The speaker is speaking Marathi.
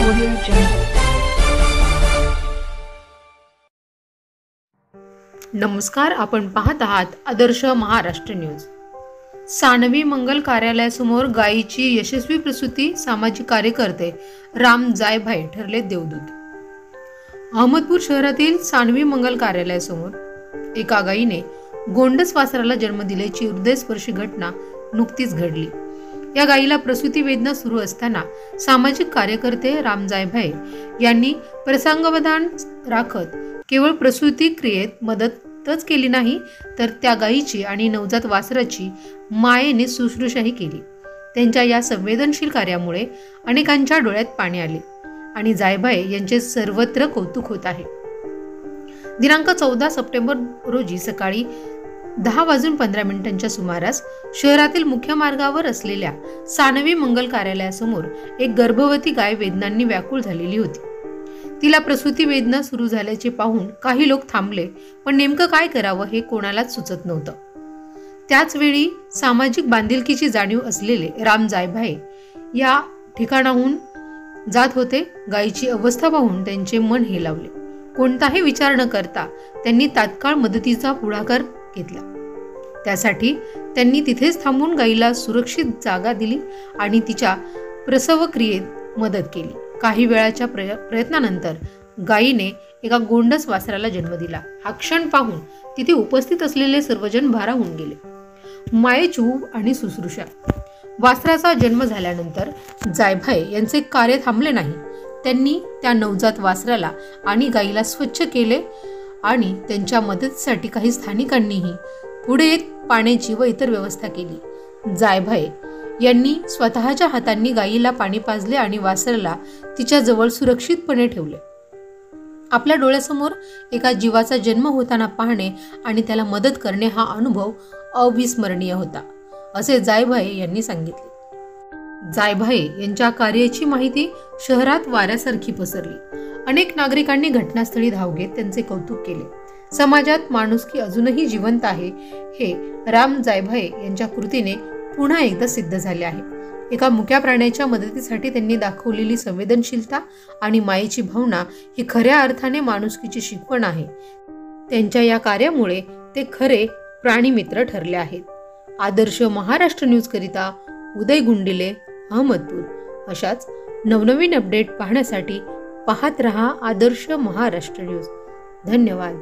Audio Jungle. नमस्कार, आपण पाहत आहात आदर्श महाराष्ट्र न्यूज. सानवी मंगल कार्यालयासमोर गायीची यशस्वी प्रसूती, सामाजिक कार्यकर्ते राम जायभाये ठरले देवदूत. अहमदपूर शहरातील सानवी मंगल कार्यालयासमोर एका गायीने गोंडस वासराला जन्म दिल्याची हृदयस्पर्शी घटना नुकतीच घडली. या गायीला प्रसूती वेदना सुरू असताना सामाजिक कार्यकर्ते राम जायभाये यांनी प्रसंगावधान राखत केवळ प्रसूती क्रियेत मदतच केली नाही, तर त्या गायीची आणि नवजात वासराची मायेने शुश्रूषाही केली. त्यांच्या या संवेदनशील कार्यामुळे अनेकांच्या डोळ्यात पाणी आले आणि जायभाये यांचे सर्वत्र कौतुक होत आहे. दिनांक 14 सप्टेंबर रोजी सकाळी 10:15 सुमारास शहरातील मुख्य मार्गावर असलेल्या सानवी मंगल कार्यालयासमोर एक गर्भवती गाय वेदनांनी व्याकुळ झालेली होती. तिला प्रसूती वेदना सुरू झाल्याचे पाहून काही लोक थांबले, पण नेमकं काय करावं हे कोणालाच सुचत नव्हतं. त्याच वेळी सामाजिक बांधिलकीची जाणीव असलेले राम जायभाये या ठिकाणाहून जात होते. गायीची अवस्था पाहून त्यांचे मन हेलावले. कोणताही विचार न करता त्यांनी तात्काळ मदतीचा पुढाकार घेतला. त्यासाठी त्यांनी तिथेच थांबून गायीला सुरक्षित जागा दिली आणि तिच्या प्रसव क्रियेत मदत केली. काही वेळाच्या प्रयत्नानंतर गायीने एका गोंडस वासराला जन्म दिला. हा क्षण पाहून तिथे उपस्थित असलेले सर्वजण भारावून गेले. मायेची ऊब आणि शुश्रूषा. वासराचा जन्म झाल्यानंतर जायभाये यांचे कार्य थांबले नाही. त्यांनी त्या नवजात वासराला आणि गायीला स्वच्छ केले आणि त्यांच्या मदतीसाठी काही स्थानिकांनीही पुढे येत पाण्याची व इतर व्यवस्था केली. जायभाये यांनी स्वतःच्या हातांनी गायीला पाणी पाजले आणि वासराला तिच्या जवळ सुरक्षितपणे ठेवले. आपल्या डोळ्यासमोर एका जीवाचा जन्म होताना पाहणे आणि त्याला मदत करणे हा अनुभव अविस्मरणीय होता, असे जायभाये यांनी सांगितले. जायभाये यांच्या कार्याची माहिती शहरात वाऱ्यासारखी पसरली. अनेक नागरिकांनी घटनास्थळी धाव घेत त्यांचे कौतुक केले. समाजात माणुसकी अजूनही जिवंत आहे हे राम जायभाये यांच्या कृतीने पुन्हा एकदा सिद्ध झाले आहे. एका मुक्या प्राण्याच्या मदतीसाठी त्यांनी दाखवलेली संवेदनशीलता आणि मायेची भावना ही खऱ्या अर्थाने माणुसकीची शिकवण आहे. त्यांच्या या कार्यामुळे ते खरे प्राणीमित्र ठरले आहेत. आदर्श महाराष्ट्र न्यूज करिता उदय गुंडिले, अहमदपूर. अशाच नवनवीन अपडेट पाहण्यासाठी पाहत रहा आदर्श महाराष्ट्र न्यूज. धन्यवाद.